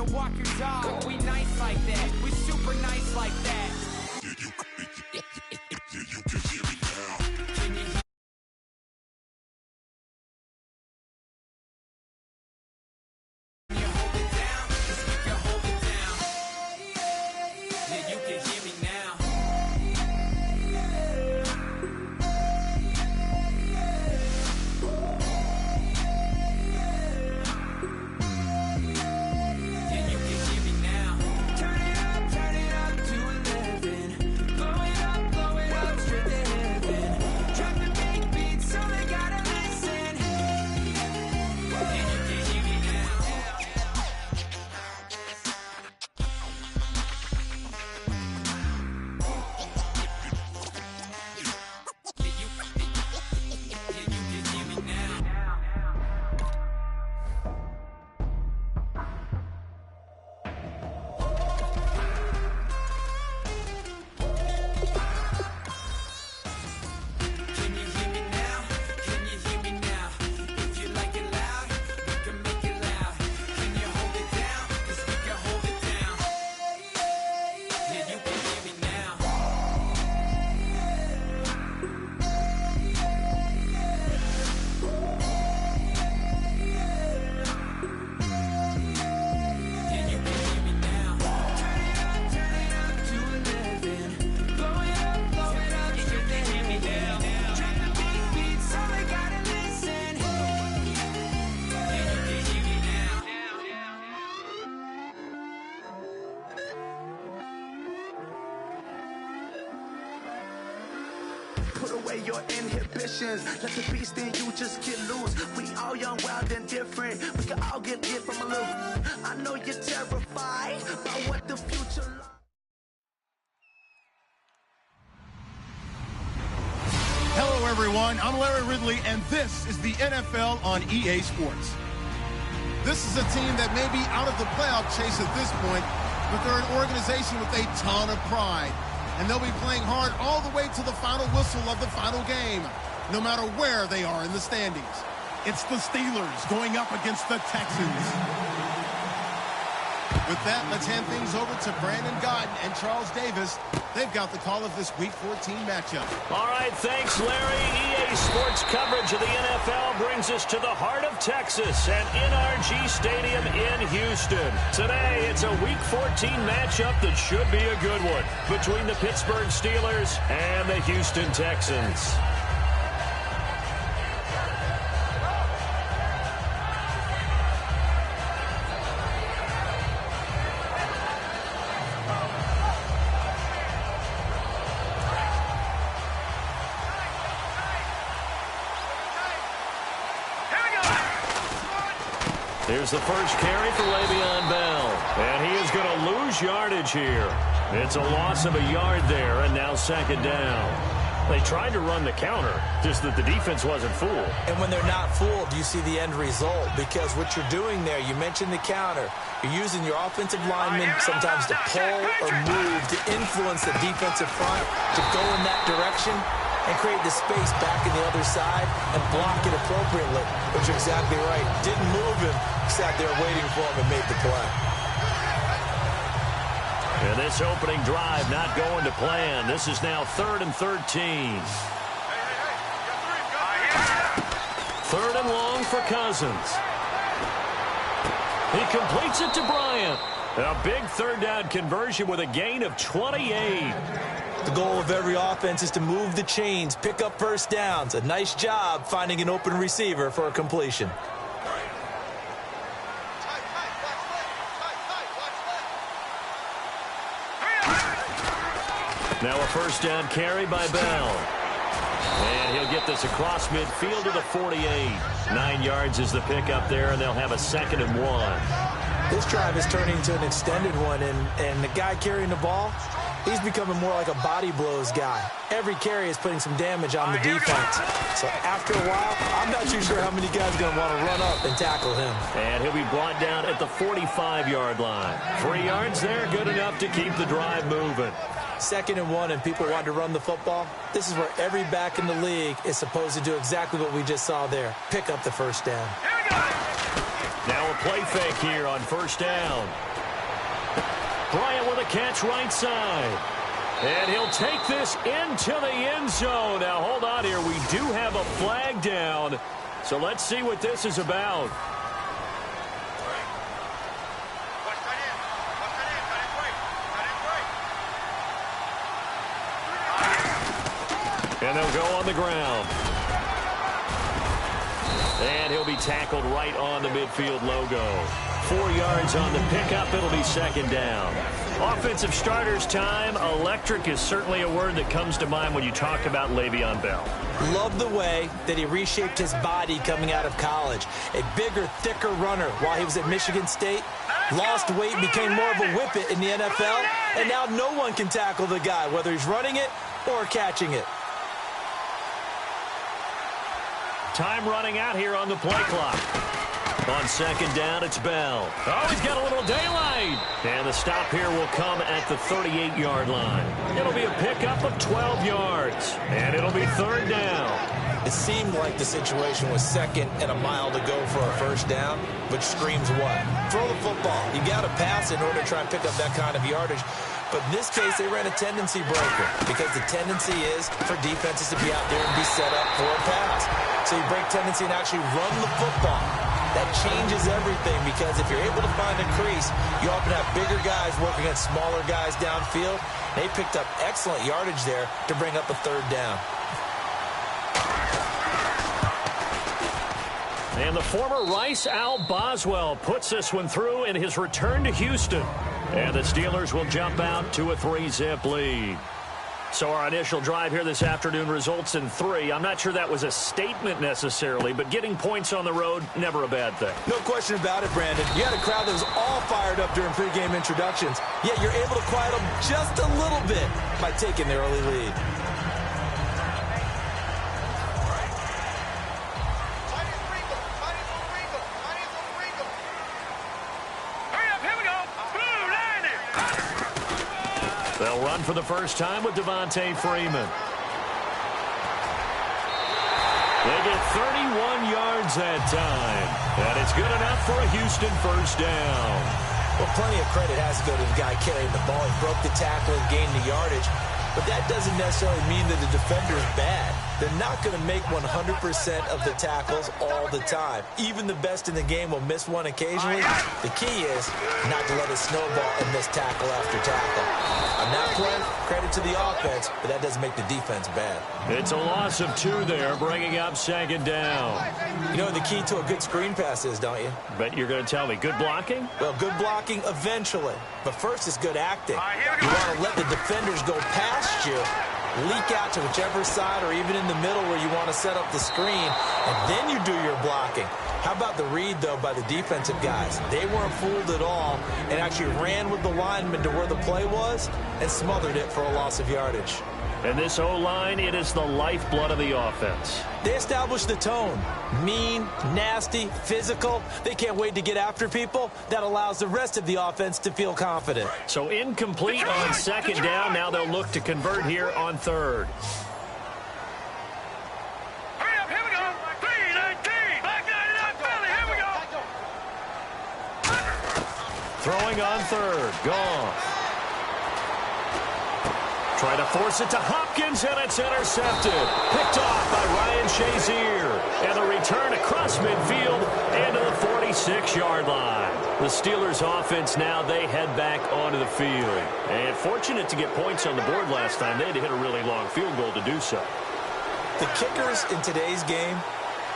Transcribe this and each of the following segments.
to walk your dog. We nice like that. We super nice like that. Put away your inhibitions. Let the beast in you just get loose. We all young, wild, and different. We can all get lit from a little. I know you're terrified by what the future looks. Hello, everyone. I'm Larry Ridley, and this is the NFL on EA Sports. This is a team that may be out of the playoff chase at this point, but they're an organization with a ton of pride. And they'll be playing hard all the way to the final whistle of the final game, no matter where they are in the standings. It's the Steelers going up against the Texans. With that, let's hand things over to Brandon Godden and Charles Davis. They've got the call of this Week 14 matchup. All right, thanks, Larry. EA Sports coverage of the NFL brings us to the heart of Texas at NRG Stadium in Houston. Today, it's a Week 14 matchup that should be a good one between the Pittsburgh Steelers and the Houston Texans. Here's the first carry for Le'Veon Bell. And he is going to lose yardage here. It's a loss of a yard there, and now second down. They tried to run the counter, just that the defense wasn't fooled. And when they're not fooled, you see the end result. Because what you're doing there, you mentioned the counter. You're using your offensive linemen sometimes to pull or move to influence the defensive front to go in that direction and create the space back in the other side and block it appropriately. But you're exactly right. Didn't move him. Sat there waiting for him and made the play. And this opening drive not going to plan. This is now 3rd and 13. 3rd and long for Cousins. He completes it to Bryant. A big third down conversion with a gain of 28. The goal of every offense is to move the chains, pick up first downs. A nice job finding an open receiver for a completion. Now a first down carry by Bell. And he'll get this across midfield to the 48. 9 yards is the pickup there, and they'll have a 2nd and 1. This drive is turning into an extended one, and the guy carrying the ball, he's becoming more like a body blows guy. Every carry is putting some damage on the defense. So after a while, I'm not too sure how many guys are going to want to run up and tackle him. And he'll be brought down at the 45-yard line. 3 yards there, good enough to keep the drive moving. 2nd and 1, and people want to run the football. This is where every back in the league is supposed to do exactly what we just saw there. Pick up the first down. Now a play fake here on first down. Bryant with a catch right side. And he'll take this into the end zone. Now, hold on here. We do have a flag down. So let's see what this is about. And they'll go on the ground. And he'll be tackled right on the midfield logo. 4 yards on the pickup. It'll be second down. Offensive starters time. Electric is certainly a word that comes to mind when you talk about Le'Veon Bell. Love the way that he reshaped his body coming out of college. A bigger, thicker runner while he was at Michigan State. Lost weight, became more of a whippet in the NFL. And now no one can tackle the guy, whether he's running it or catching it. Time running out here on the play clock. On second down, it's Bell. Oh, he's got a little daylight. And the stop here will come at the 38-yard line. It'll be a pickup of 12 yards. And it'll be third down. It seemed like the situation was second and a mile to go for a first down, which screams what? Throw the football. You got to pass in order to try and pick up that kind of yardage. But in this case, they ran a tendency breaker because the tendency is for defenses to be out there and be set up for a pass. So you break tendency and actually run the football. That changes everything because if you're able to find a crease, you often have bigger guys working against smaller guys downfield. They picked up excellent yardage there to bring up a third down. And the former Rice Al Boswell puts this one through in his return to Houston. And the Steelers will jump out to a 3-zip lead. So our initial drive here this afternoon results in 3. I'm not sure that was a statement necessarily, but getting points on the road, never a bad thing. No question about it, Brandon. You had a crowd that was all fired up during pregame introductions, yet you're able to quiet them just a little bit by taking the early lead. They'll run for the first time with Devontae Freeman. They get 31 yards that time. And it's good enough for a Houston first down. Well, plenty of credit has to go to the guy carrying the ball. He broke the tackle and gained the yardage. But that doesn't necessarily mean that the defender is bad. They're not going to make 100% of the tackles all the time. Even the best in the game will miss one occasionally. The key is not to let it snowball and miss tackle after tackle. I'm not playing credit to the offense, but that doesn't make the defense bad. It's a loss of 2 there, bringing up second down. You know what the key to a good screen pass is, don't you? Bet you're going to tell me. Good blocking? Well, good blocking eventually. But first is good acting. You want to let the defenders go past you, leak out to whichever side or even in the middle where you want to set up the screen, and then you do your blocking. How about the read, though, by the defensive guys? They weren't fooled at all and actually ran with the lineman to where the play was and smothered it for a loss of yardage. And this O-line, it is the lifeblood of the offense. They established the tone. Mean, nasty, physical. They can't wait to get after people. That allows the rest of the offense to feel confident. So incomplete on second down. Now they'll look to convert here on third. Hurry up, here we go. 3-19. Black 99 Philly, here we go. Throwing on third. Gone. Try to force it to Hopkins, and it's intercepted. Picked off by Ryan Shazier. And the return across midfield and to the 46-yard line. The Steelers' offense now, they head back onto the field. And fortunate to get points on the board last time. They had to hit a really long field goal to do so. The kickers in today's game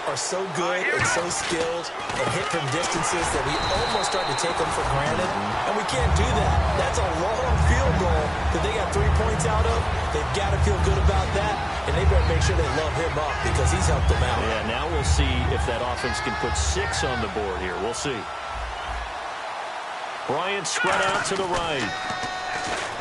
are so good and so skilled and hit from distances that we almost start to take them for granted, and we can't do that. That's a long field goal that they got 3 points out of. They've got to feel good about that, and they better make sure they love him up because he's helped them out. Yeah, now we'll see if that offense can put 6 on the board here. We'll see. Bryant spread out to the right.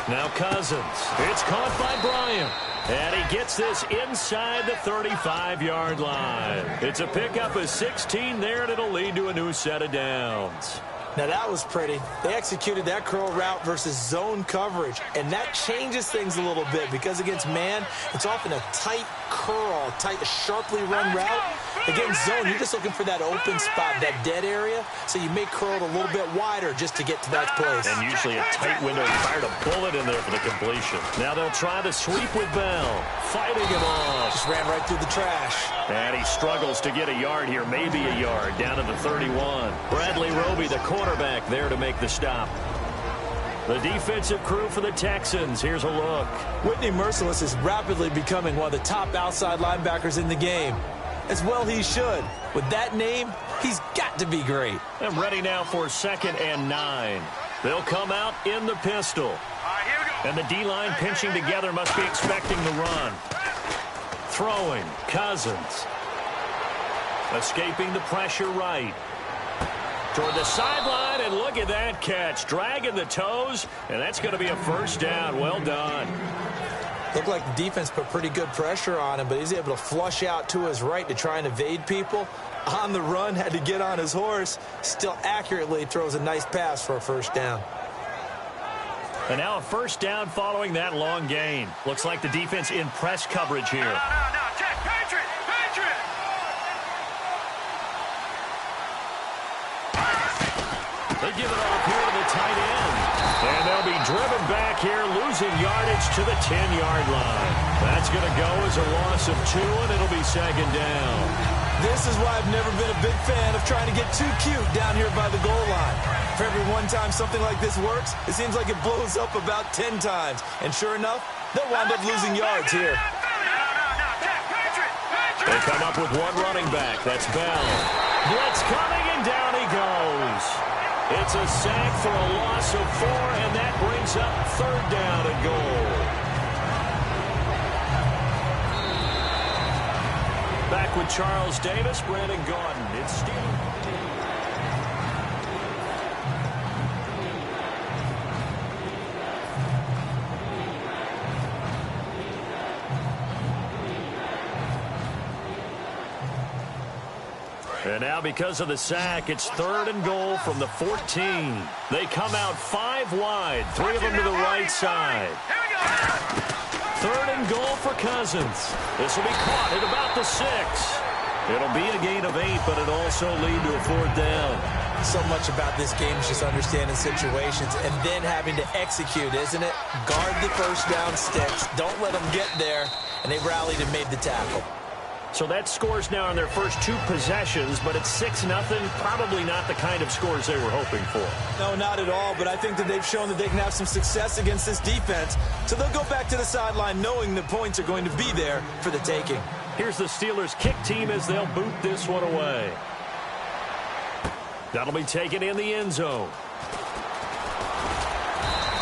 Now Cousins. It's caught by Bryant. And he gets this inside the 35-yard line. It's a pickup of 16 there, and it'll lead to a new set of downs. Now that was pretty. They executed that curl route versus zone coverage, and that changes things a little bit because against man, it's often a tight curl, tight, sharply run route. Against zone, you're just looking for that open spot, that dead area, so you may curl it a little bit wider just to get to that place. And usually a tight window, fired a bullet in there for the completion. Now they'll try the sweep with Bell, fighting him off. Just ran right through the trash. And he struggles to get a yard here, maybe a yard, down to the 31. Bradley Roby, the quarterback, there to make the stop. The defensive crew for the Texans. Here's a look. Whitney Merciless is rapidly becoming one of the top outside linebackers in the game. As well he should. With that name, he's got to be great. I'm ready now for 2nd and 9. They'll come out in the pistol. And the D-line pinching together must be expecting the run. Throwing, Cousins. Escaping the pressure right. Toward the sideline, and look at that catch. Dragging the toes, and that's going to be a first down. Well done. Looked like the defense put pretty good pressure on him, but he's able to flush out to his right to try and evade people. On the run, had to get on his horse. Still accurately throws a nice pass for a first down. And now a first down following that long gain. Looks like the defense in press coverage here. No, check, Patriot! They give it up here to the tight end. And they'll be driven back here, losing yardage to the 10-yard line. That's going to go as a loss of 2, and it'll be 2nd down. This is why I've never been a big fan of trying to get too cute down here by the goal line. For every one time something like this works, it seems like it blows up about 10 times. And sure enough, they'll wind up losing yards here. They come up with one running back. That's Bell. Blitz coming, and down he goes. It's a sack for a loss of 4, and that brings up 3rd down and goal. Back with Charles Davis, Brandon Gaudin. It's Steve. And now because of the sack, it's 3rd and goal from the 14. They come out 5 wide, 3 of them to the right side. 3rd and goal for Cousins. This will be caught at about the 6. It'll be a gain of 8, but it'll also lead to a 4th down. So much about this game is just understanding situations and then having to execute, isn't it? Guard the first down sticks. Don't let them get there. And they rallied and made the tackle. So that scores now on their first 2 possessions, but it's 6-0. Probably not the kind of scores they were hoping for. No, not at all, but I think that they've shown that they can have some success against this defense. So they'll go back to the sideline knowing the points are going to be there for the taking. Here's the Steelers' kick team as they'll boot this one away. That'll be taken in the end zone.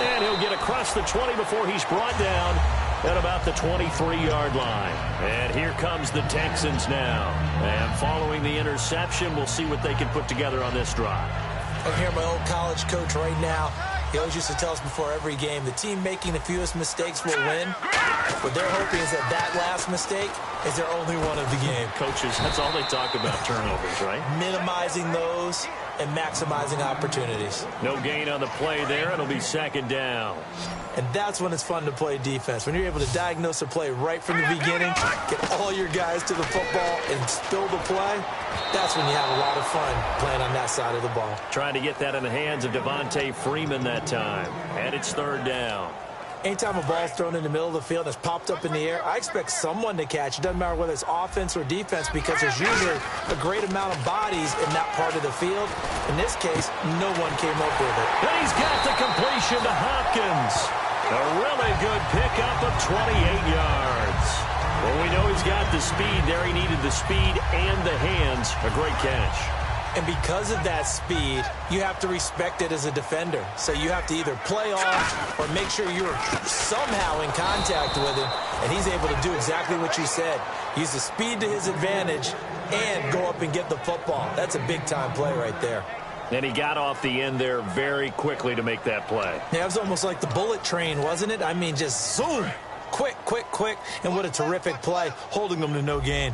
And he'll get across the 20 before he's brought down at about the 23-yard line. And here comes the Texans now. And following the interception, we'll see what they can put together on this drive. I'm here, my old college coach right now. He always used to tell us before every game, the team making the fewest mistakes will win. What they're hoping is that that last mistake is their only one of the game. Coaches, that's all they talk about, turnovers, right? Minimizing those and maximizing opportunities. No gain on the play there. It'll be 2nd down. And that's when it's fun to play defense. When you're able to diagnose a play right from the beginning, get all your guys to the football and spill the play, that's when you have a lot of fun playing on that side of the ball. Trying to get that in the hands of Devontae Freeman that time. And it's 3rd down. Anytime a ball's thrown in the middle of the field and it's popped up in the air, I expect someone to catch. It doesn't matter whether it's offense or defense because there's usually a great amount of bodies in that part of the field. In this case, no one came up with it. And he's got the completion to Hopkins. A really good pickup of 28 yards. Well, we know he's got the speed there. He needed the speed and the hands. A great catch. And because of that speed, you have to respect it as a defender. So you have to either play off or make sure you're somehow in contact with him. And he's able to do exactly what you said. Use the speed to his advantage and go up and get the football. That's a big-time play right there. And he got off the end there very quickly to make that play. Yeah, it was almost like the bullet train, wasn't it? I mean, just zoom. Quick, quick, quick. And what a terrific play, holding them to no gain.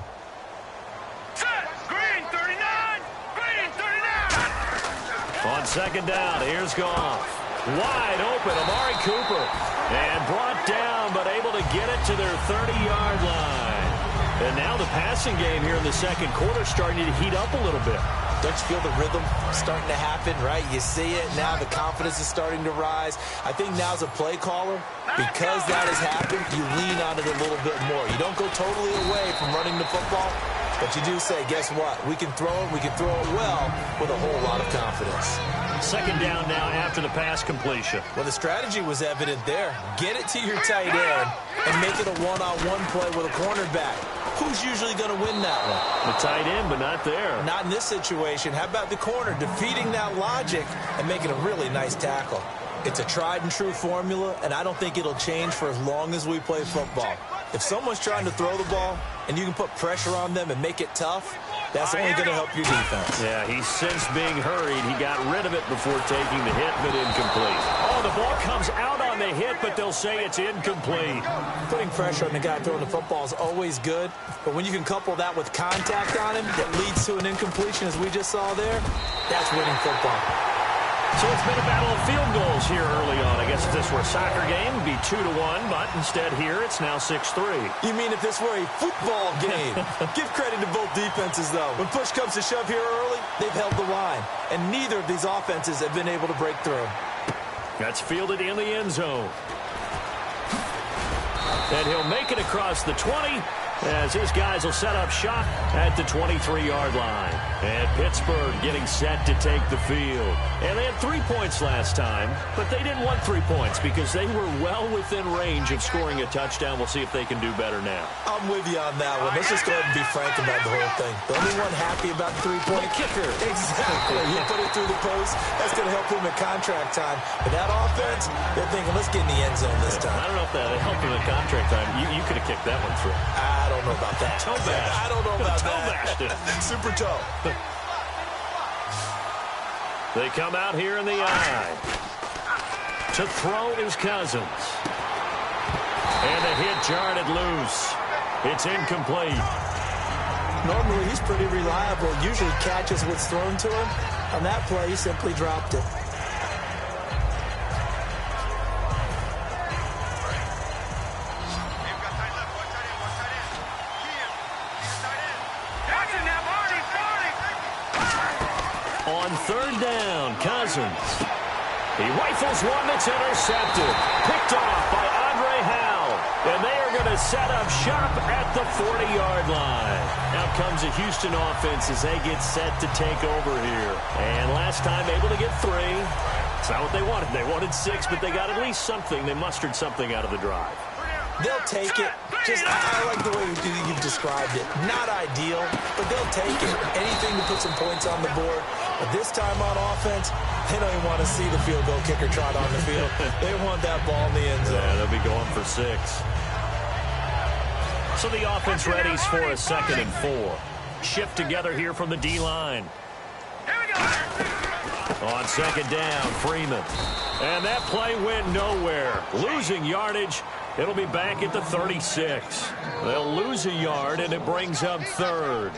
Set! Green 39! Green 39! On On second down, here's Goff. Wide open, Amari Cooper. And brought down, but able to get it to their 30-yard line. And now the passing game here in the second quarter starting to heat up a little bit. Don't you feel the rhythm starting to happen, right? You see it. Now the confidence is starting to rise. I think now's a play caller. Because that has happened, you lean on it a little bit more. You don't go totally away from running the football, but you do say, guess what? We can throw it. We can throw it well with a whole lot of confidence. Second down now after the pass completion. Well, the strategy was evident there. Get it to your tight end and make it a one-on-one play with a cornerback. Who's usually going to win that one? The tight end, but not there. Not in this situation. How about the corner defeating that logic and making a really nice tackle? It's a tried-and-true formula, and I don't think it'll change for as long as we play football. If someone's trying to throw the ball and you can put pressure on them and make it tough, that's only going to help your defense. Yeah, he's since being hurried. He got rid of it before taking the hit, but incomplete. Oh, the ball comes out on the hit, but they'll say it's incomplete. Putting pressure on the guy throwing the football is always good, but when you can couple that with contact on him that leads to an incompletion, as we just saw there, that's winning football. So it's been a battle of field goals here early on. I guess if this were a soccer game, it'd be 2-1, but instead here it's now 6-3. You mean if this were a football game? Give credit to both defenses, though. When push comes to shove here early, they've held the line, and neither of these offenses have been able to break through. That's fielded in the end zone. And he'll make it across the 20 as his guys will set up shop at the 23-yard line. And Pittsburgh getting set to take the field. And they had 3 points last time, but they didn't want 3 points because they were well within range of scoring a touchdown. We'll see if they can do better now. I'm with you on that one. Let's just go ahead and be frank about the whole thing. The only one happy about the three-point kicker. Exactly. You put it through the post, that's going to help him at contract time. But that offense, they're thinking, let's get in the end zone this time. I don't know if that helped him at contract time. You could have kicked that one through. I don't know about that. Toe bash. I don't know about toe that. Bashed Super toe. They come out here in the eye. To throw is Cousins. And the hit jarred it loose. It's incomplete. Normally, he's pretty reliable. Usually catches what's thrown to him. On that play, he simply dropped it. On third down, Cousins. He rifles one that's intercepted. Picked off by Andre Howell. And they are going to set up shop at the 40-yard line. Out comes the Houston offense as they get set to take over here. And last time able to get 3. It's not what they wanted. They wanted 6, but they got at least something. They mustered something out of the drive. They'll take it. I like the way you've described it. Not ideal, but they'll take it. Anything to put some points on the board. But this time on offense, they don't even want to see the field goal kicker trot on the field. They want that ball in the end zone. Yeah, they'll be going for 6. So the offense readies for a 2nd and 4. Shift together here from the D-line. On second down, Freeman. And that play went nowhere. Losing yardage. It'll be back at the 36. They'll lose a yard, and it brings up 3rd.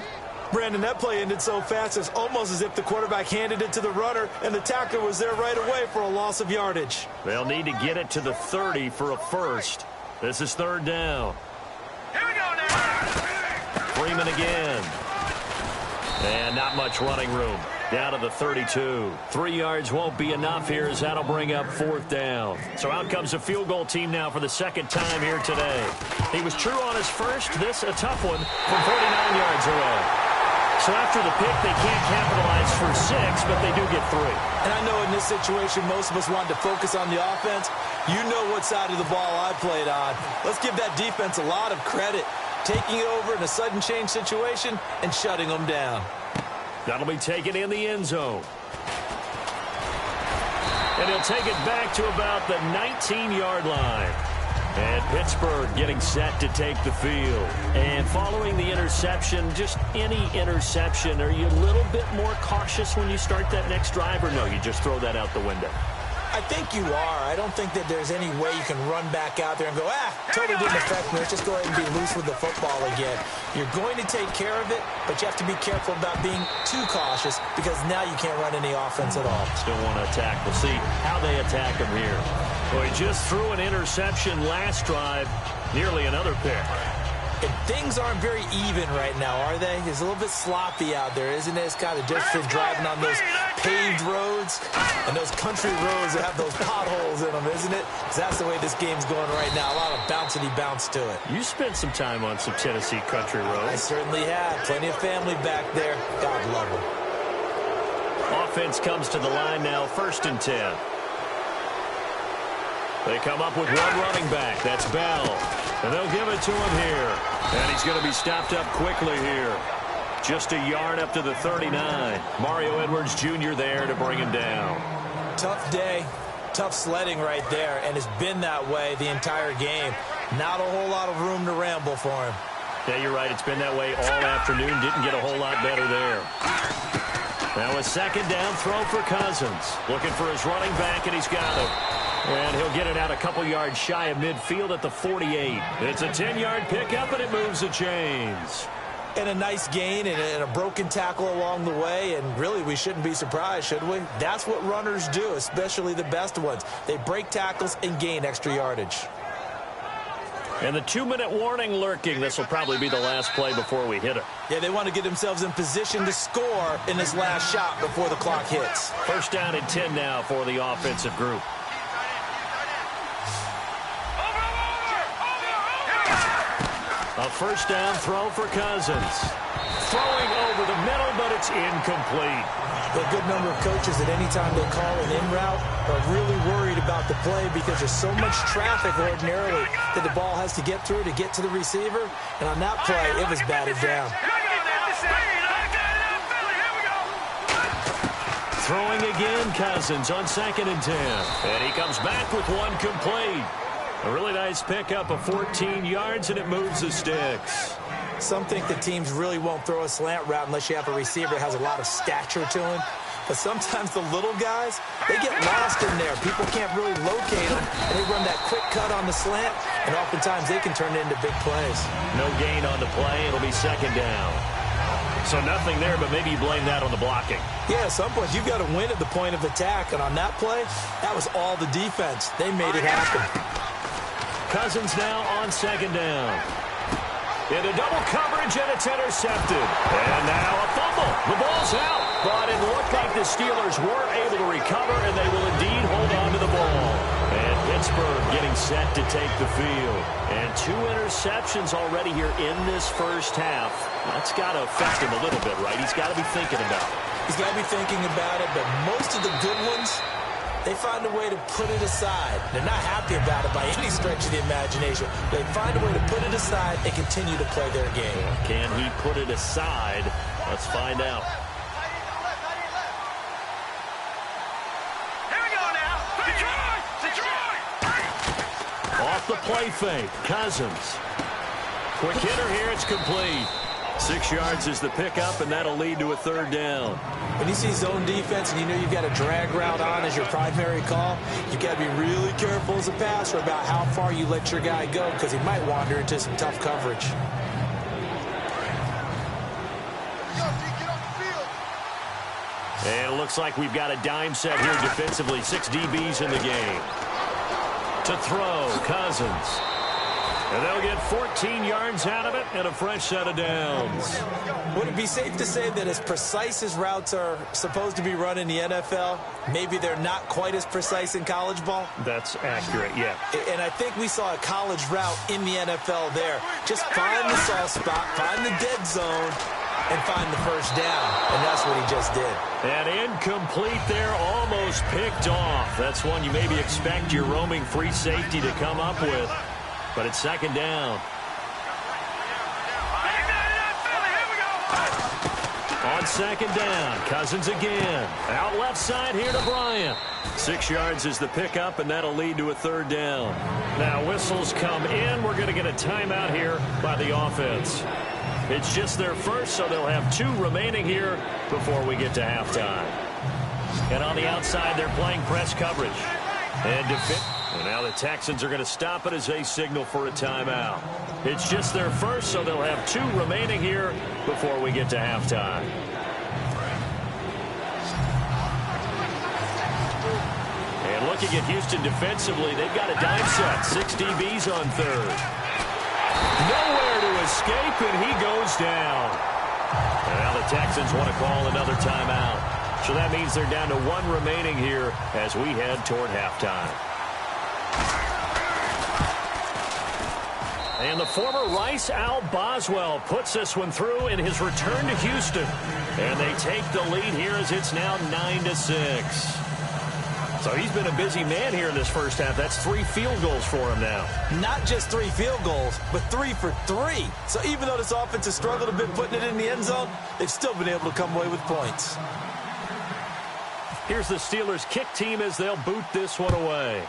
Brandon, that play ended so fast, it's almost as if the quarterback handed it to the runner, and the tackler was there right away for a loss of yardage. They'll need to get it to the 30 for a first. This is 3rd down. Here we go now. Freeman again. And not much running room. Down to the 32. 3 yards won't be enough here as that'll bring up 4th down. So out comes the field goal team now for the 2nd time here today. He was true on his first. This a tough one from 49 yards away. So after the pick, they can't capitalize for 6, but they do get 3. And I know in this situation, most of us want to focus on the offense. You know what side of the ball I played on. Let's give that defense a lot of credit. Taking it over in a sudden change situation and shutting them down. That'll be taken in the end zone. And he'll take it back to about the 19-yard line. And Pittsburgh getting set to take the field. And following the interception, just any interception, are you a little bit more cautious when you start that next drive, or no, you just throw that out the window? I think you are. I don't think that there's any way you can run back out there and go, totally didn't affect me. Let's just go ahead and be loose with the football again. You're going to take care of it, but you have to be careful about being too cautious because now you can't run any offense at all. Still want to attack. We'll see how they attack him here. Well, he just threw an interception last drive, nearly another pick. And things aren't very even right now, are they? It's a little bit sloppy out there, isn't it? It's kind of different from driving on those paved roads and those country roads that have those potholes in them, isn't it? Because that's the way this game's going right now. A lot of bouncy bounce to it. You spent some time on some Tennessee country roads. I certainly have. Plenty of family back there. God love them. Offense comes to the line now, 1st and 10. They come up with one running back. That's Bell. And they'll give it to him here. And he's going to be stopped up quickly here. Just a yard up to the 39. Mario Edwards Jr. there to bring him down. Tough day. Tough sledding right there. And it's been that way the entire game. Not a whole lot of room to ramble for him. Yeah, you're right. It's been that way all afternoon. Didn't get a whole lot better there. Now a 2nd down throw for Cousins. Looking for his running back, and he's got it. And he'll get it out a couple yards shy of midfield at the 48. It's a 10-yard pickup, and it moves the chains. And a nice gain and a broken tackle along the way. And really, we shouldn't be surprised, should we? That's what runners do, especially the best ones. They break tackles and gain extra yardage. And the 2-minute warning lurking. This will probably be the last play before we hit it. Yeah, they want to get themselves in position to score in this last shot before the clock hits. 1st down and 10 now for the offensive group. A 1st down throw for Cousins. Throwing over the middle, but it's incomplete. A good number of coaches at any time they call an in route are really worried about the play because there's so much traffic ordinarily that the ball has to get through to get to the receiver. And on that play, it was batted down. Throwing again, Cousins on 2nd and 10. And he comes back with one complete. A really nice pickup of 14 yards, and it moves the sticks. Some think the teams really won't throw a slant route unless you have a receiver that has a lot of stature to him. But sometimes the little guys, they get lost in there. People can't really locate them, and they run that quick cut on the slant, and oftentimes they can turn it into big plays. No gain on the play. It'll be 2nd down. So nothing there, but maybe you blame that on the blocking. Yeah, at some point you've got to win at the point of attack, and on that play, that was all the defense. They made it happen. Cousins now on 2nd down. Into double coverage, and it's intercepted. And now a fumble. The ball's out. But it looked like the Steelers were able to recover, and they will indeed hold on to the ball. And Pittsburgh getting set to take the field. And 2 interceptions already here in this 1st half. That's got to affect him a little bit, right? He's got to be thinking about it. He's got to be thinking about it, but most of the good ones, they find a way to put it aside. They're not happy about it by any stretch of the imagination. They find a way to put it aside and continue to play their game. Can he put it aside? Let's find out. Here we go now. Detroit! Off the play fake. Cousins. Quick hitter here. It's complete. 6 yards is the pickup, and that'll lead to a 3rd down. When you see zone defense and you know you've got a drag route on as your primary call, you've got to be really careful as a passer about how far you let your guy go because he might wander into some tough coverage. And it looks like we've got a dime set here defensively. 6 DBs in the game. To throw, Cousins. And they'll get 14 yards out of it and a fresh set of downs. Would it be safe to say that as precise as routes are supposed to be run in the NFL, maybe they're not quite as precise in college ball? That's accurate, yeah. And I think we saw a college route in the NFL there. Just find the soft spot, find the dead zone, and find the 1st down. And that's what he just did. And incomplete there, almost picked off. That's one you maybe expect your roaming free safety to come up with. But it's 2nd down. On 2nd down, Cousins again. Out left side here to Bryant. 6 yards is the pickup, and that'll lead to a 3rd down. Now whistles come in. We're going to get a timeout here by the offense. It's just their first, so they'll have 2 remaining here before we get to halftime. And on the outside, they're playing press coverage. And now the Texans are going to stop it as they signal for a timeout. It's just their first, so they'll have 2 remaining here before we get to halftime. And looking at Houston defensively, they've got a dime set. 6 DBs on third. Nowhere to escape, and he goes down. And now the Texans want to call another timeout. So that means they're down to 1 remaining here as we head toward halftime. And the former Rice Al Boswell puts this one through in his return to Houston. And they take the lead here as it's now 9-6. So he's been a busy man here in this first half. That's 3 field goals for him now. Not just 3 field goals, but 3 for 3. So even though this offense has struggled a bit putting it in the end zone, they've still been able to come away with points. Here's the Steelers' kick team as they'll boot this one away.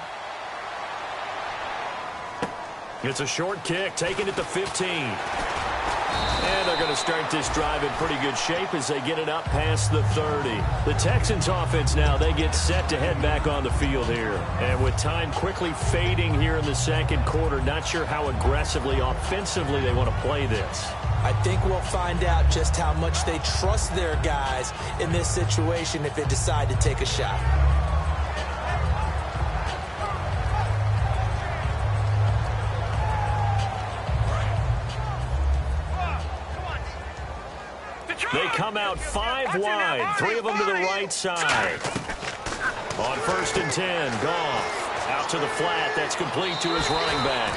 It's a short kick, taking it to 15. And they're going to start this drive in pretty good shape as they get it up past the 30. The Texans offense now, they get set to head back on the field here. And with time quickly fading here in the second quarter, not sure how aggressively, offensively they want to play this. I think we'll find out just how much they trust their guys in this situation if they decide to take a shot. They come out 5 wide, 3 of them to the right side. On 1st and 10, Goff out to the flat. That's complete to his running back.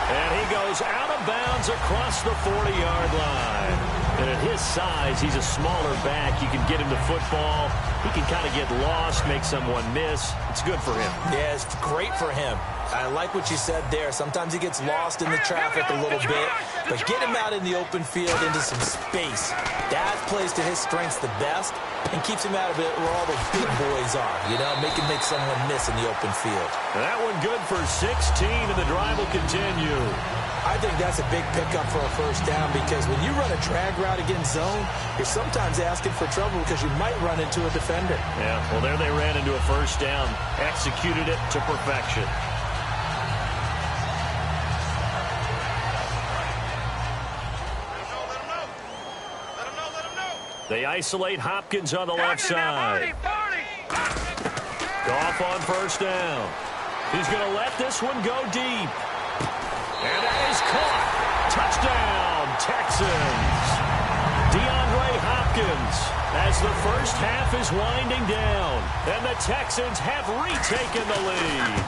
And he goes out of bounds across the 40-yard line. And at his size, he's a smaller back. You can get him the football. He can kind of get lost, make someone miss. It's good for him. Yeah, it's great for him. I like what you said there. Sometimes he gets lost in the traffic a little bit, but get him out in the open field into some space. That plays to his strengths the best and keeps him out of it where all the big boys are, you know, make someone miss in the open field. And that one good for 16, and the drive will continue. I think that's a big pickup for a first down because when you run a drag route against zone, you're sometimes asking for trouble because you might run into a defender. Yeah, well, there they ran into a first down, executed it to perfection. They isolate Hopkins on the left side. Goff on first down. He's going to let this one go deep. And that is caught. Touchdown, Texans. DeAndre Hopkins as the first half is winding down. And the Texans have retaken the lead.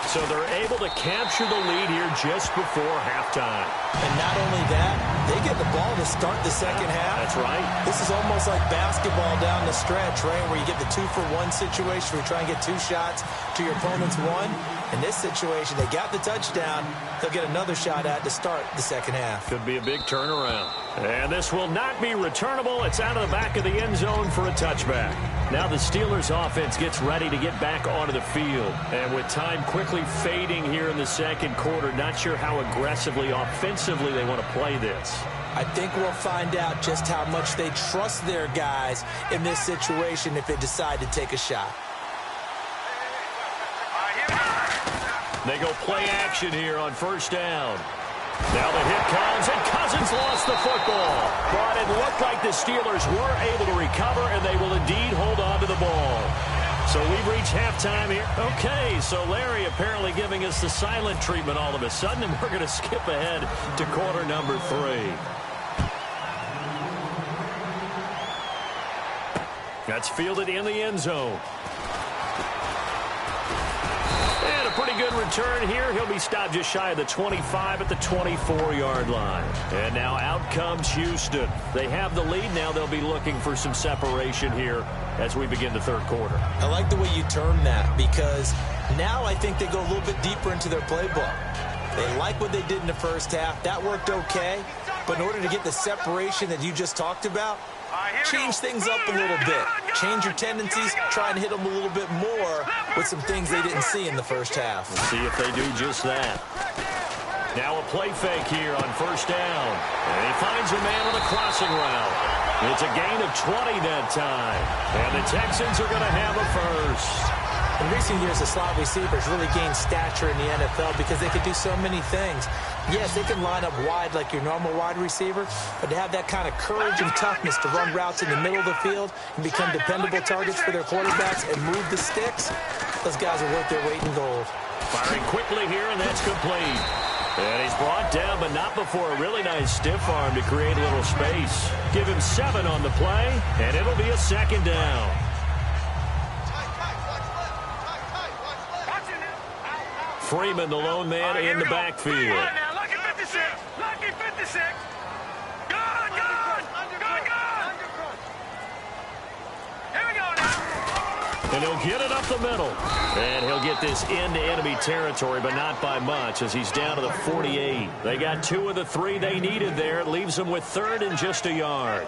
So they're able to capture the lead here just before halftime. And not only that, they get the ball to start the second half. That's right. This is almost like basketball down the stretch, right, where you get the 2-for-1 situation where you try and get 2 shots to your opponent's 1. In this situation, they got the touchdown. They'll get another shot at to start the second half. Could be a big turnaround. And this will not be returnable. It's out of the back of the end zone for a touchback. Now the Steelers offense gets ready to get back onto the field. And with time quickly fading here in the second quarter, not sure how aggressively, offensively they want to play this. I think we'll find out just how much they trust their guys in this situation if they decide to take a shot. They go play action here on first down. Now the hit comes, and Cousins lost the football. But it looked like the Steelers were able to recover, and they will indeed hold on to the ball. So we've reached halftime here. Okay, so Larry apparently giving us the silent treatment all of a sudden, and we're going to skip ahead to quarter number 3. That's fielded in the end zone. And a pretty good return here. He'll be stopped just shy of the 25 at the 24-yard line. And now out comes Houston. They have the lead. Now they'll be looking for some separation here as we begin the third quarter. I like the way you term that because now I think they go a little bit deeper into their playbook. They like what they did in the first half. That worked okay. But in order to get the separation that you just talked about, change things up a little bit. Change your tendencies. Try and hit them a little bit more with some things they didn't see in the first half. Let's see if they do just that. Now a play fake here on first down. And he finds a man on a crossing route. It's a gain of 20 that time. And the Texans are going to have a first. In recent years, the slot receivers really gained stature in the NFL because they can do so many things. Yes, they can line up wide like your normal wide receiver, but to have that kind of courage and toughness to run routes in the middle of the field and become dependable targets for their quarterbacks and move the sticks, those guys are worth their weight in gold. Firing quickly here, and that's complete. And he's brought down, but not before a really nice stiff arm to create a little space. Give him 7 on the play, and it'll be a second down. Freeman, the lone man in the backfield. All right, now, lucky 56. Lucky 56. Good. Here we go now. And he'll get it up the middle. And he'll get this into enemy territory, but not by much as he's down to the 48. They got 2 of the 3 they needed there. It leaves them with 3rd and just a yard.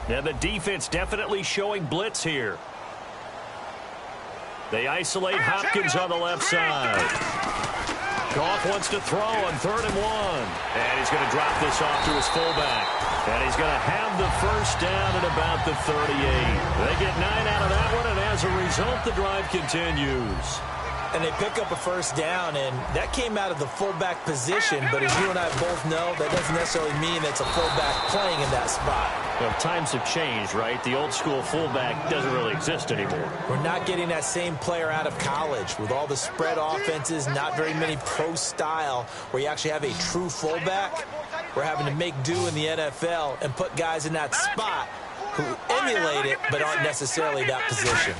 Now the defense definitely showing blitz here. They isolate Hopkins on the left side. Goff wants to throw on 3rd and 1. And he's going to drop this off to his fullback. And he's going to have the first down at about the 38. They get 9 out of that one, and as a result, the drive continues. And they pick up a first down, and that came out of the fullback position. But as you and I both know, that doesn't necessarily mean it's a fullback playing in that spot. Well, times have changed, right? The old school fullback doesn't really exist anymore. We're not getting that same player out of college with all the spread offenses, not very many pro style where you actually have a true fullback. We're having to make do in the NFL and put guys in that spot who emulate it but aren't necessarily that position.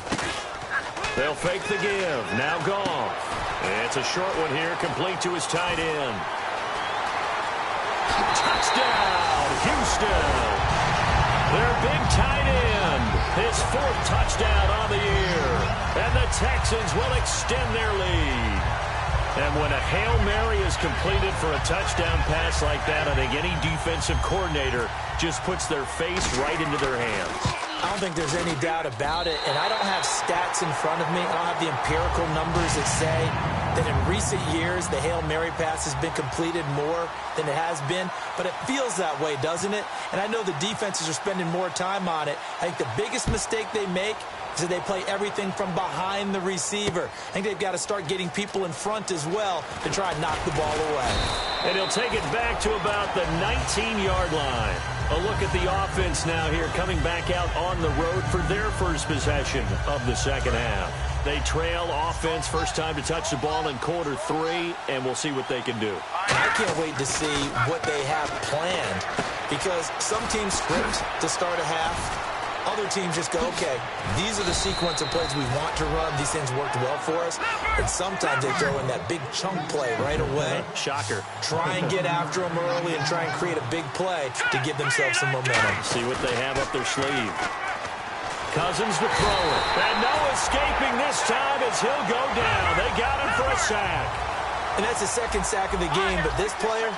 They'll fake the give. Now Goff. It's a short one here, complete to his tight end. Touchdown, Houston. Their big tight end, his 4th touchdown on the year. And the Texans will extend their lead. And when a Hail Mary is completed for a touchdown pass like that, I think any defensive coordinator just puts their face right into their hands. I don't think there's any doubt about it, and I don't have stats in front of me. I don't have the empirical numbers that say that in recent years the Hail Mary pass has been completed more than it has been, but it feels that way, doesn't it? And I know the defenses are spending more time on it. I think the biggest mistake they make is that they play everything from behind the receiver. I think they've got to start getting people in front as well to try and knock the ball away. And he'll take it back to about the 19-yard line. A look at the offense now here, coming back out on the road for their first possession of the second half. They trail offense, first time to touch the ball in quarter 3, and we'll see what they can do. I can't wait to see what they have planned, because some teams script to start a half. Other teams just go, okay, these are the sequence of plays we want to run. These things worked well for us. And sometimes they throw in that big chunk play right away. Shocker. Try and get after them early and try and create a big play to give themselves some momentum. See what they have up their sleeve. Cousins to throw it. And no escaping this time as he'll go down. They got him for a sack. And that's the 2nd sack of the game, but this player,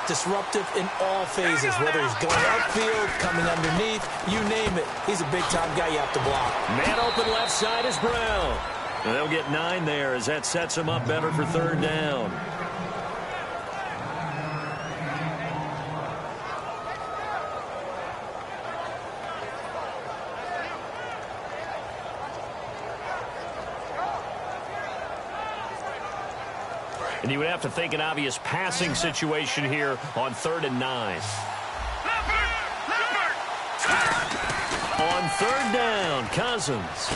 disruptive in all phases, whether he's going upfield, coming underneath, you name it. He's a big-time guy you have to block. Man open left side is Brown. And they'll get 9 there as that sets him up better for 3rd down. And you would have to think an obvious passing situation here on 3rd and 9. On 3rd down, Cousins.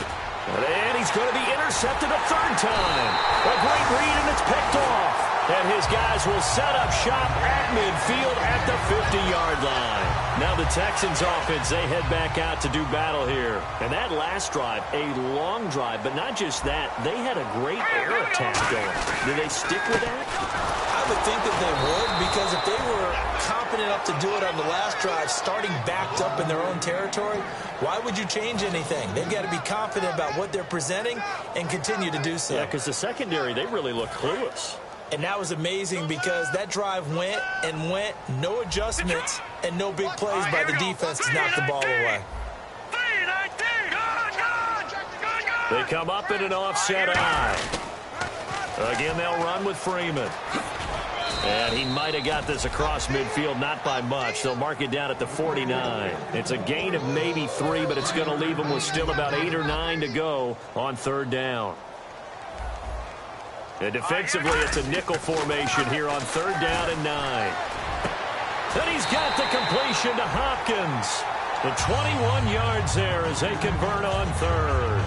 And he's going to be intercepted a 3rd time. A great read, and it's picked off. And his guys will set up shop at midfield at the 50-yard line. Now the Texans offense, they head back out to do battle here. And that last drive, a long drive, but not just that. They had a great air attack going. Did they stick with that? I would think that they would, because if they were confident enough to do it on the last drive, starting backed up in their own territory, why would you change anything? They've got to be confident about what they're presenting and continue to do so. Yeah, because the secondary, they really look clueless. And that was amazing because that drive went and went, no adjustments, and no big plays by the defense to knock the ball away. They come up in an offset eye. Again, they'll run with Freeman. And he might have got this across midfield, not by much. They'll mark it down at the 49. It's a gain of maybe 3, but it's going to leave them with still about 8 or 9 to go on third down. And defensively, it's a nickel formation here on third down and 9. And he's got the completion to Hopkins. The 21 yards there as they convert on third.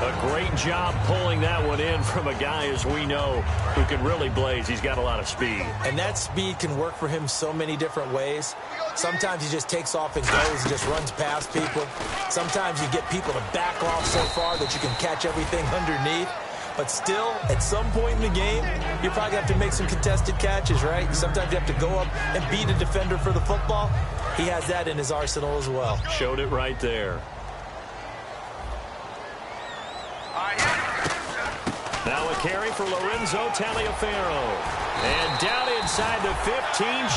A great job pulling that one in from a guy, as we know, who can really blaze. He's got a lot of speed. And that speed can work for him so many different ways. Sometimes he just takes off and goes and just runs past people. Sometimes you get people to back off so far that you can catch everything underneath. But still, at some point in the game, you probably have to make some contested catches, right? Sometimes you have to go up and beat a defender for the football. He has that in his arsenal as well. Showed it right there. Now a carry for Lorenzo Taliaferro. And down inside the 15,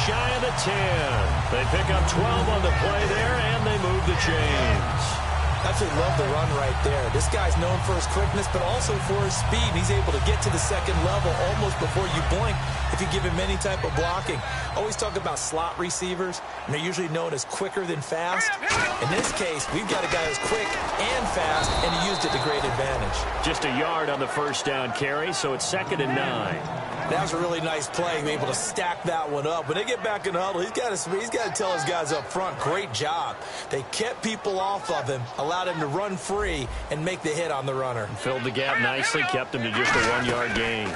shy of the 10. They pick up 12 on the play there, and they move the chains. Absolutely love the run right there. This guy's known for his quickness, but also for his speed. He's able to get to the second level almost before you blink if you give him any type of blocking. Always talk about slot receivers, and they're usually known as quicker than fast. In this case, we've got a guy who's quick and fast, and he used it to great advantage. Just a yard on the first down carry, so it's 2nd and 9. That was a really nice play, being able to stack that one up. When they get back in the huddle, he's got to tell his guys up front, great job. They kept people off of him, allowed him to run free, and make the hit on the runner. Filled the gap nicely, kept him to just a 1-yard gain.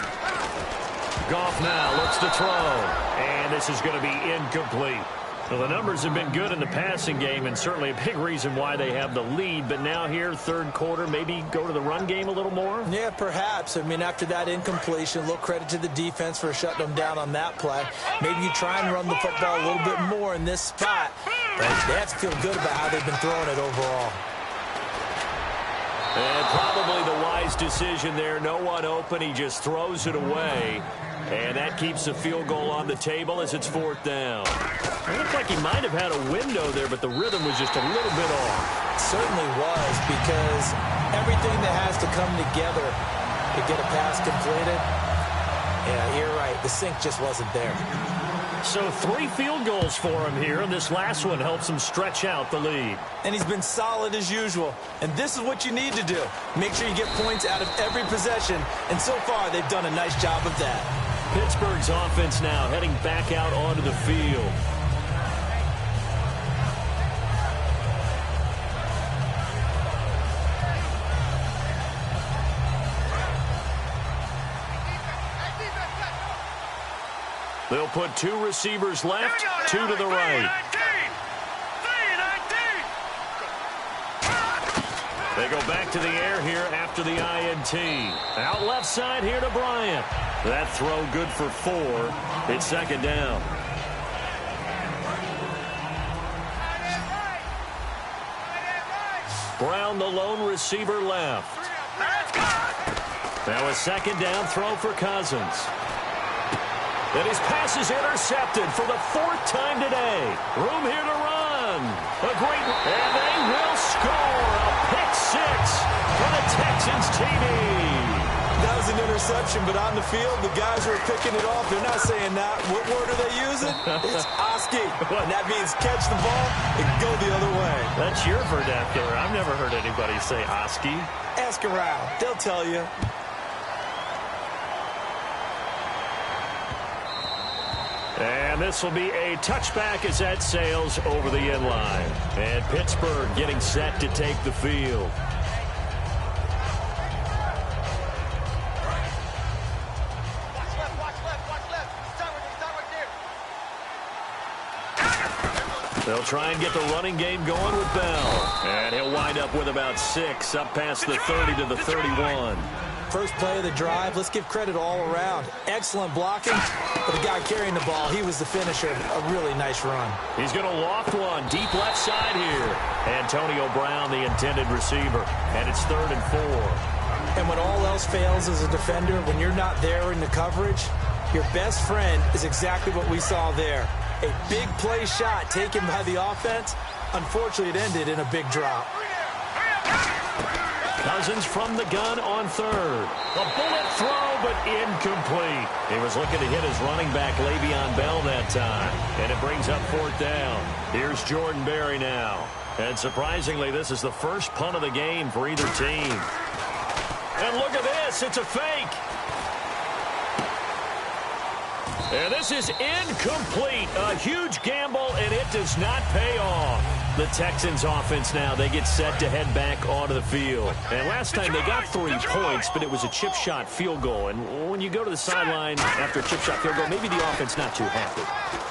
Goff now looks to throw, and this is going to be incomplete. Well, the numbers have been good in the passing game, and certainly a big reason why they have the lead. But now here, third quarter, maybe go to the run game a little more? Yeah, perhaps. I mean, after that incompletion, a little credit to the defense for shutting them down on that play. Maybe you try and run the football a little bit more in this spot. But they have to feel good about how they've been throwing it overall. And probably the wise decision there. No one open. He just throws it away. And that keeps the field goal on the table as it's 4th down. It looked like he might have had a window there, but the rhythm was just a little bit off. It certainly was, because everything that has to come together to get a pass completed, yeah, you're right. The sync just wasn't there. So 3 field goals for him here, and this last one helps him stretch out the lead. And he's been solid as usual. And this is what you need to do. Make sure you get points out of every possession. And so far, they've done a nice job of that. Pittsburgh's offense now heading back out onto the field. They'll put 2 receivers left, 2 to the right. They go back to the air here after the INT. Out left side here to Bryant. That throw good for 4. It's 2nd down. Brown, the lone receiver, left. Now a 2nd down throw for Cousins. And his pass is intercepted for the 4th time today. Room here to run. A great, and they will score a pick 6 for the Texans TV. That was an interception, but on the field, the guys who are picking it off, they're not saying that. What word are they using? It's Oski. And that means catch the ball and go the other way. That's your vernacular. I've never heard anybody say Oski. Ask around. They'll tell you. And this will be a touchback as that sails over the end line. And Pittsburgh getting set to take the field. They'll try and get the running game going with Bell. And he'll wind up with about 6 up past the 30 to the 31. First play of the drive, let's give credit all around. Excellent blocking, but the guy carrying the ball, he was the finisher. A really nice run. He's going to loft one deep left side here. Antonio Brown, the intended receiver, and it's 3rd and 4. And when all else fails as a defender, when you're not there in the coverage, your best friend is exactly what we saw there. A big play shot taken by the offense. Unfortunately, it ended in a big drop. Cousins from the gun on third. A bullet throw, but incomplete. He was looking to hit his running back, Le'Veon Bell, that time. And it brings up fourth down. Here's Jordan Berry now. And surprisingly, this is the first punt of the game for either team. And look at this. It's a fake. And this is incomplete. A huge gamble, and it does not pay off. The Texans offense now, they get set to head back onto the field. And last time they got 3 points, but it was a chip shot field goal. And when you go to the sideline after a chip shot field goal, maybe the offense not too happy.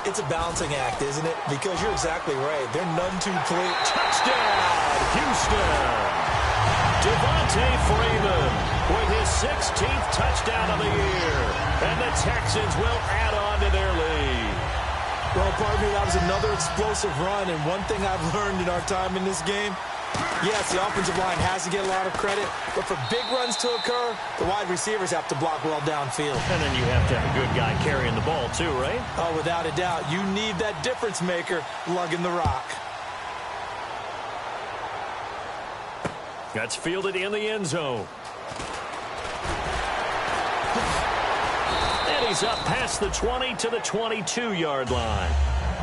It's a balancing act, isn't it? Because you're exactly right. They're none too clean. Touchdown, Houston. Devontae Freeman with his 16th touchdown of the year. And the Texans will add on to their lead. Well, pardon me, that was another explosive run. And one thing I've learned in our time in this game, yes, the offensive line has to get a lot of credit. But for big runs to occur, the wide receivers have to block well downfield. And then you have to have a good guy carrying the ball too, right? Oh, without a doubt. You need that difference maker lugging the rock. That's fielded in the end zone. And he's up past the 20 to the 22-yard line.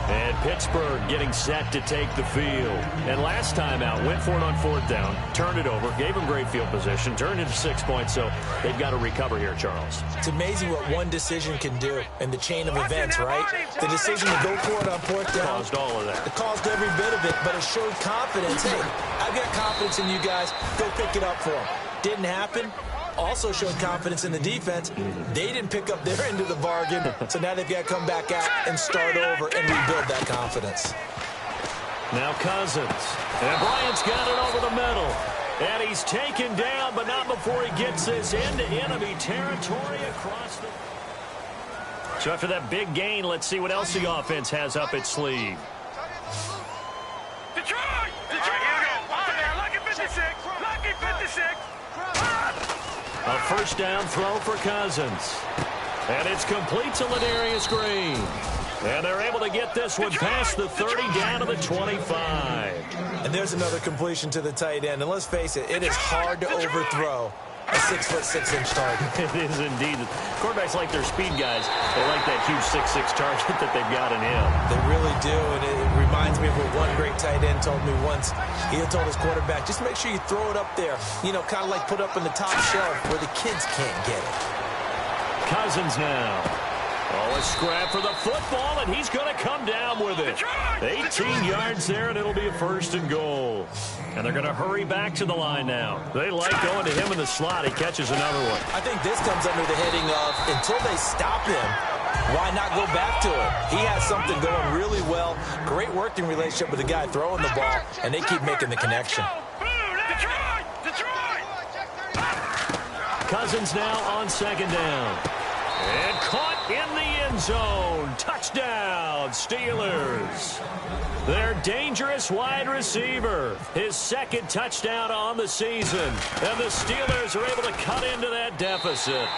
And Pittsburgh getting set to take the field. And last time out, went for it on fourth down, turned it over, gave him great field position, turned into 6 points, so they've got to recover here, Charles. It's amazing what one decision can do in the chain of events, right? The decision to go for it on fourth down. Caused all of that. It caused every bit of it, but it showed confidence. Hey, I've got confidence in you guys. Go pick it up for them. Didn't happen. Also showed confidence in the defense. They didn't pick up their end of the bargain, so now they've got to come back out and start over and rebuild that confidence. Now Cousins. And Bryant's got it over the middle. And he's taken down, but not before he gets this into enemy territory across the... So after that big gain, let's see what else the offense has up its sleeve. Detroit! Lucky 56! Lucky 56! A first down throw for Cousins. And it's complete to Ladarius Green. And they're able to get this one past the 30 down to the 25. And there's another completion to the tight end. And let's face it, it is hard to overthrow a 6'6" target. It is indeed. Quarterbacks like their speed guys. They like that huge 6'6" target that they've got in him. They really do, and it reminds me of what one great tight end told me once. He had told his quarterback, just make sure you throw it up there, you know, kind of like put up in the top shelf where the kids can't get it. Cousins now. Oh, a scrap for the football, and he's going to come down with it. 18 yards there, and it'll be a first and goal. And they're going to hurry back to the line now. They like going to him in the slot. He catches another one. I think this comes under the heading of, until they stop him, why not go back to it? He has something going really well. Great working relationship with the guy throwing the ball, and they keep making the connection. Cousins now on second down. And caught in the end zone. Touchdown, Steelers. Their dangerous wide receiver. His second touchdown on the season. And the Steelers are able to cut into that deficit.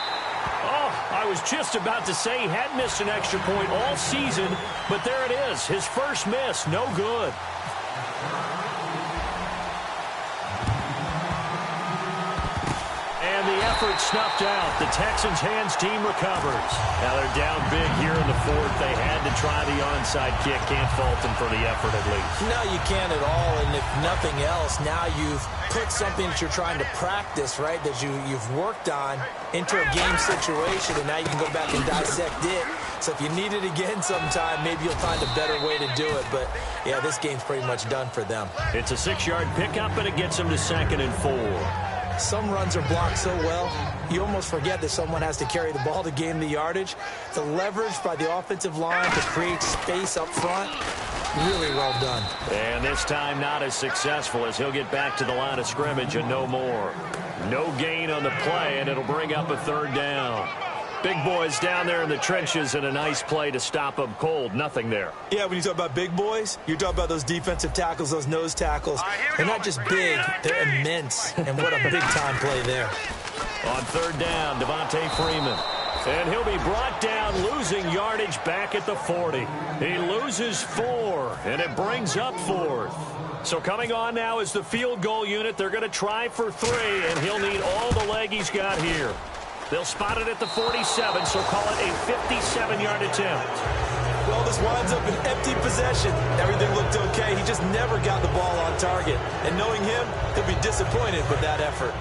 Oh, I was just about to say he had missed an extra point all season, but there it is. His first miss, no good. And the effort snuffed out. The Texans' hands team recovers. Now they're down big here in the fourth. They had to try the onside kick. Can't fault them for the effort at least. No, you can't at all. And if nothing else, now you've put something that you're trying to practice, right, that you've worked on into a game situation, and now you can go back and dissect it. So if you need it again sometime, maybe you'll find a better way to do it. But, yeah, this game's pretty much done for them. It's a 6-yard pickup, and it gets them to 2nd and 4. Some runs are blocked so well, you almost forget that someone has to carry the ball to gain the yardage. The leverage by the offensive line to create space up front, really well done. And this time not as successful as he'll get back to the line of scrimmage and no more. No gain on the play, and it'll bring up a 3rd down. Big boys down there in the trenches, and a nice play to stop them cold. Nothing there. Yeah, when you talk about big boys, you're talking about those defensive tackles, those nose tackles. They're not just big, they're immense. And what a big-time play there. On 3rd down, Devontae Freeman. And he'll be brought down, losing yardage back at the 40. He loses 4, and it brings up 4th. So coming on now is the field goal unit. They're going to try for 3, and he'll need all the leg he's got here. They'll spot it at the 47, so call it a 57-yard attempt. Well, this winds up an empty possession. Everything looked okay. He just never got the ball on target. And knowing him, he'll be disappointed with that effort.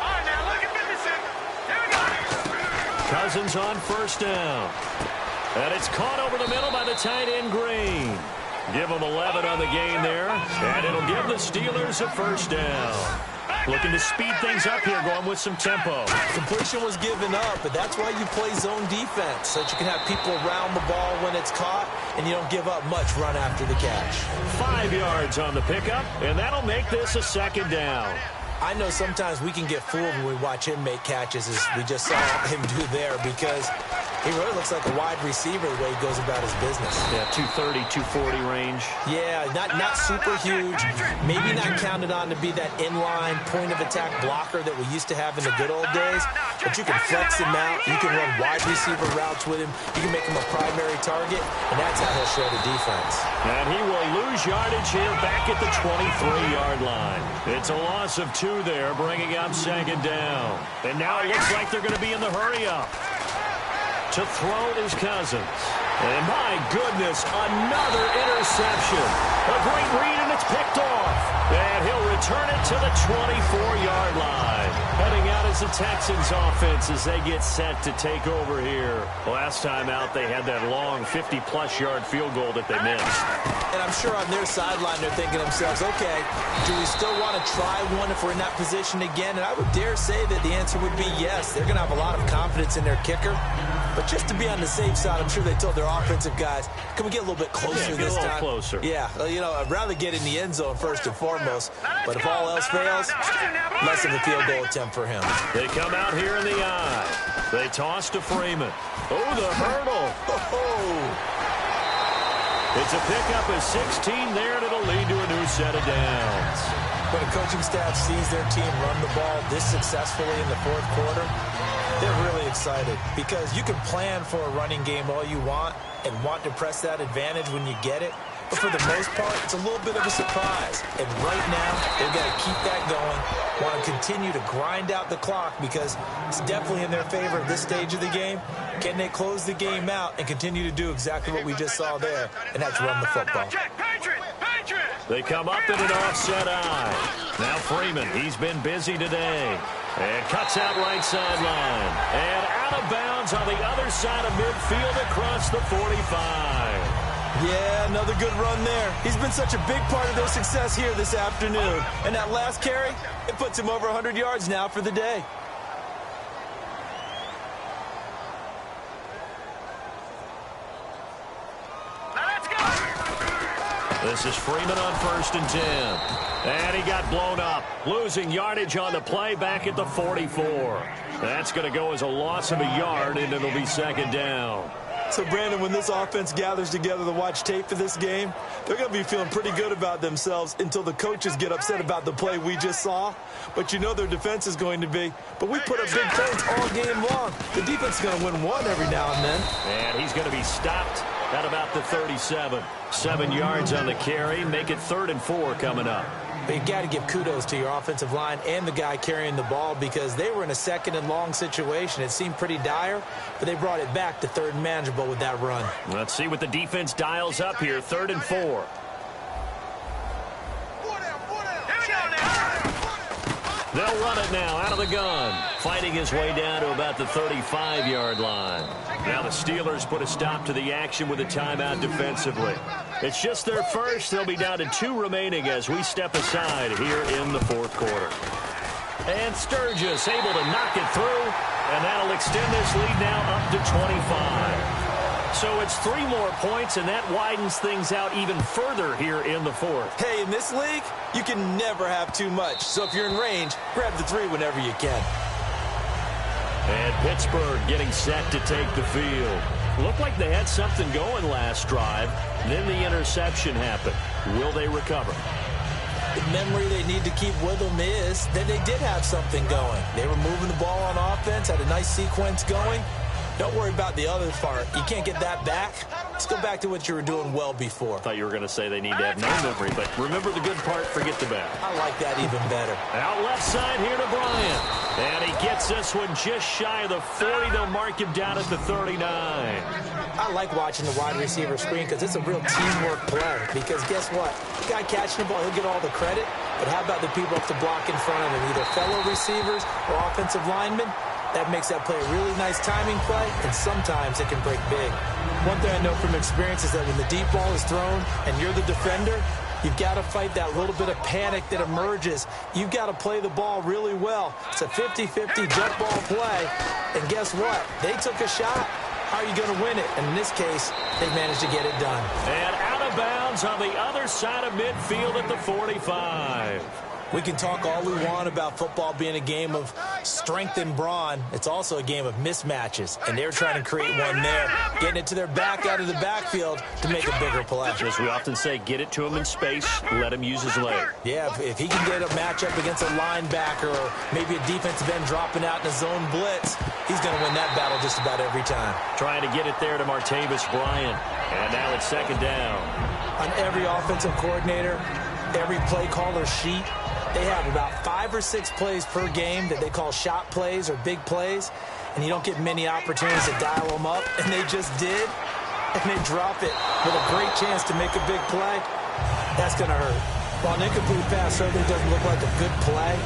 All right, now look at 56. Here we go. Cousins on first down. And it's caught over the middle by the tight end, Green. Give them 11 on the gain there, and it'll give the Steelers a first down. Looking to speed things up here, going with some tempo. Completion was given up, but that's why you play zone defense, so that you can have people around the ball when it's caught, and you don't give up much run after the catch. 5 yards on the pickup, and that'll make this a second down. I know sometimes we can get fooled when we watch him make catches, as we just saw him do there, because he really looks like a wide receiver the way he goes about his business. Yeah, 230, 240 range. Yeah, not super huge. Maybe not counted on to be that inline point-of-attack blocker that we used to have in the good old days, but you can flex him out. You can run wide receiver routes with him. You can make him a primary target, and that's how he'll shred a defense. And he will lose yardage here back at the 23-yard line. It's a loss of 2 there, bringing up second down. And now it looks like they're going to be in the hurry-up. To throw is Cousins. And my goodness, another interception. A great read, and it's picked off. And he'll return it to the 24-yard line. Heading out is the Texans offense as they get set to take over here. Last time out, they had that long 50-plus yard field goal that they missed. And I'm sure on their sideline they're thinking to themselves, okay, do we still want to try one if we're in that position again? And I would dare say that the answer would be yes. They're going to have a lot of confidence in their kicker. But just to be on the safe side, I'm sure they told their offensive guys, can we get a little bit closer this time? Closer. Yeah, you know, I'd rather get in the end zone first and foremost. But if all else fails, less of a field goal attempt for him. They come out here in the eye. They toss to Freeman. Oh, the hurdle. It's a pickup of 16 there, and it'll lead to a new set of downs. When a coaching staff sees their team run the ball this successfully in the fourth quarter, they're really excited, because you can plan for a running game all you want and want to press that advantage when you get it. But for the most part, it's a little bit of a surprise. And right now, they've got to keep that going, want to continue to grind out the clock, because it's definitely in their favor at this stage of the game. Can they close the game out and continue to do exactly what we just saw there, and that's run the football? They come up in an offset eye. Now Freeman, he's been busy today. And cuts out right sideline. And out of bounds on the other side of midfield across the 45. Yeah, another good run there. He's been such a big part of their success here this afternoon. And that last carry, it puts him over 100 yards now for the day. This is Freeman on 1st and 10. And he got blown up, losing yardage on the play back at the 44. That's going to go as a loss of a yard, and it'll be second down. So, Brandon, when this offense gathers together to watch tape for this game, they're going to be feeling pretty good about themselves until the coaches get upset about the play we just saw. But you know their defense is going to be. But we put up big points all game long. The defense is going to win one every now and then. And he's going to be stopped at about the 37. 7 yards on the carry. Make it 3rd and 4 coming up. But you got to give kudos to your offensive line and the guy carrying the ball, because they were in a 2nd and long situation. It seemed pretty dire, but they brought it back to 3rd and manageable with that run. Let's see what the defense dials up here. 3rd and 4. They'll run it now out of the gun. Fighting his way down to about the 35-yard line. Now the Steelers put a stop to the action with a timeout defensively. It's just their first. They'll be down to 2 remaining as we step aside here in the fourth quarter. And Sturgis able to knock it through, and that'll extend this lead now up to 25. So it's 3 more points, and that widens things out even further here in the fourth. Hey, in this league, you can never have too much. So if you're in range, grab the 3 whenever you can. And Pittsburgh getting set to take the field. Looked like they had something going last drive. Then the interception happened. Will they recover? The memory they need to keep with them is that they did have something going. They were moving the ball on offense, had a nice sequence going. Don't worry about the other part. You can't get that back. Let's go back to what you were doing well before. I thought you were going to say they need to have no memory, but remember the good part, forget the bad. I like that even better. Out left side here to Bryant. And he gets this one just shy of the 40. They'll mark him down at the 39. I like watching the wide receiver screen because it's a real teamwork play. Because guess what? The guy catching the ball, he'll get all the credit. But how about the people up to block in front of him, either fellow receivers or offensive linemen? That makes that play a really nice timing play, and sometimes it can break big. One thing I know from experience is that when the deep ball is thrown and you're the defender, you've got to fight that little bit of panic that emerges. You've got to play the ball really well. It's a 50-50 jump ball play, and guess what? They took a shot. How are you going to win it? And in this case, they managed to get it done. And out of bounds on the other side of midfield at the 45. We can talk all we want about football being a game of strength and brawn. It's also a game of mismatches, and they're trying to create one there, getting it to their back out of the backfield to make a bigger play. As we often say, get it to him in space, let him use his leg. Yeah, if he can get a matchup against a linebacker or maybe a defensive end dropping out in a zone blitz, he's going to win that battle just about every time. Trying to get it there to Martavis Bryant, and now it's second down. On every offensive coordinator, every play caller sheet, they have about 5 or 6 plays per game that they call shot plays or big plays, and you don't get many opportunities to dial them up, and they just did, and they drop it with a great chance to make a big play. That's going to hurt. While an incomplete pass certainly doesn't look like a good play,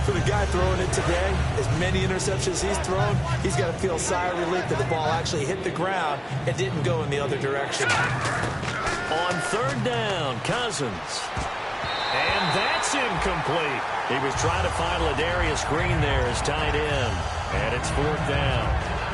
for the guy throwing it today, as many interceptions he's thrown, he's got to feel a sigh of relief that the ball actually hit the ground and didn't go in the other direction. On third down, Cousins. And that's incomplete. He was trying to find Ladarius Green there as tight end. And it's fourth down.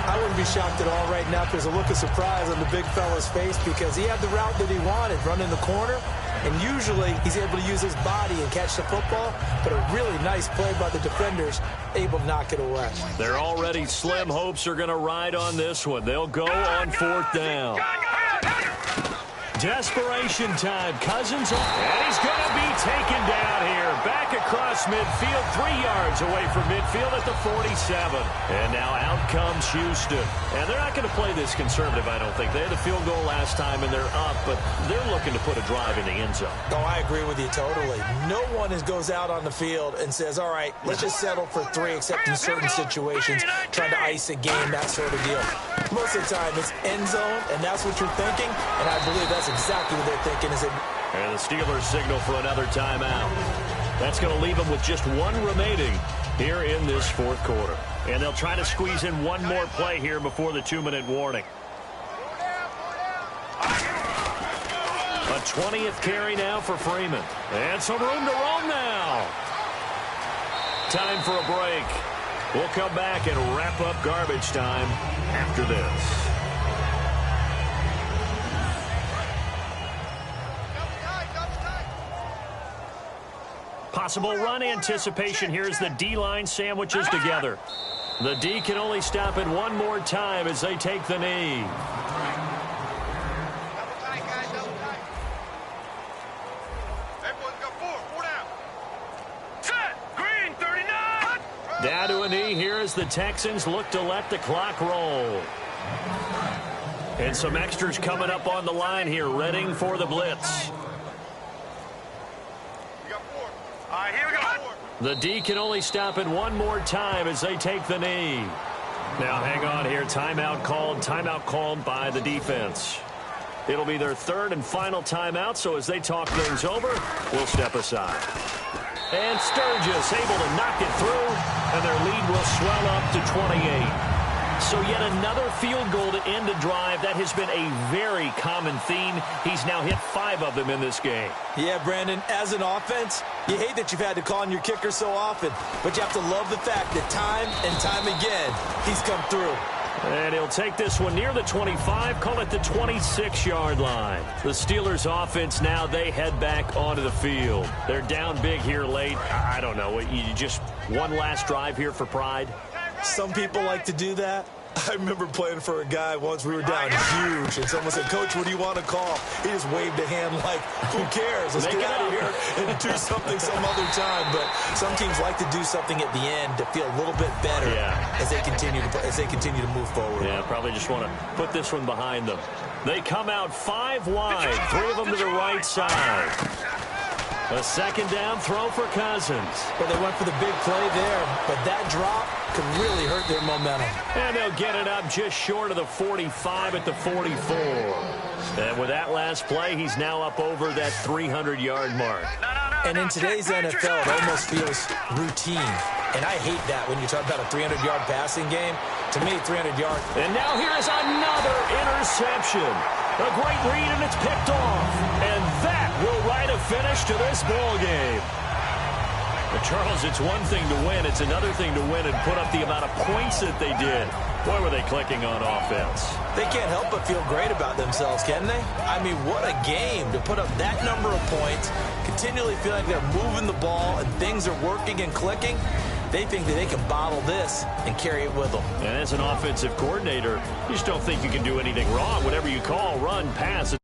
I wouldn't be shocked at all right now if there's a look of surprise on the big fella's face because he had the route that he wanted, running the corner. And usually he's able to use his body and catch the football. But a really nice play by the defenders, able to knock it away. Their already slim hopes are going to ride on this one. They'll go on fourth down. Desperation time. Cousins, and he's going to be taken down here. Back across midfield, 3 yards away from midfield at the 47. And now out comes Houston. And they're not going to play this conservative, I don't think. They had a field goal last time, and they're up, but they're looking to put a drive in the end zone. Oh, I agree with you totally. No one goes out on the field and says, all right, let's just settle for 3, except in certain situations, trying to ice a game, that sort of deal. Most of the time, it's end zone, and that's what you're thinking, and I believe that's exactly what they're thinking. And the Steelers signal for another timeout. That's going to leave them with just 1 remaining here in this fourth quarter. And they'll try to squeeze in one more play here before the 2-minute warning. A 20th carry now for Freeman. And some room to roam now. Time for a break. We'll come back and wrap up garbage time after this. Possible run anticipation here as the D-line sandwiches together. The D can only stop it one more time as they take the knee. Down to a knee here as the Texans look to let the clock roll. And some extras coming up on the line here, readying for the blitz. Here we go. The D can only stop it one more time as they take the knee. Now hang on here. Timeout called by the defense. It'll be their third and final timeout, so as they talk things over, we'll step aside. And Sturgis able to knock it through, and their lead will swell up to 28. So yet another field goal to end a drive. That has been a very common theme. He's now hit 5 of them in this game. Yeah, Brandon, as an offense, you hate that you've had to call on your kicker so often, but you have to love the fact that time and time again, he's come through. And he'll take this one near the 25, call it the 26-yard line. The Steelers offense now, they head back onto the field. They're down big here late. I don't know, you just one last drive here for pride? Some people like to do that. I remember playing for a guy once. We were down huge, and someone said, "Coach, what do you want to call?" He just waved a hand like, "Who cares? Let's get out of here and do something some other time." But some teams like to do something at the end to feel a little bit better as they continue to move forward. Yeah, probably just want to put this one behind them. They come out 5 wide, 3 of them to the right side. A second down throw for Cousins. Well, they went for the big play there, but that drop could really hurt their momentum. And they'll get it up just short of the 45 at the 44. And with that last play, he's now up over that 300-yard mark. And in today's NFL, it almost feels routine. And I hate that when you talk about a 300-yard passing game. To me, 300 yards. And now here is another interception. A great read, and it's picked off. And that will write a finish to this ball game. But Charles, it's one thing to win. It's another thing to win and put up the amount of points that they did. Boy, were they clicking on offense. They can't help but feel great about themselves, can they? I mean, what a game to put up that number of points, continually feel like they're moving the ball and things are working and clicking. They think that they can bottle this and carry it with them. And as an offensive coordinator, you just don't think you can do anything wrong. Whatever you call, run, pass.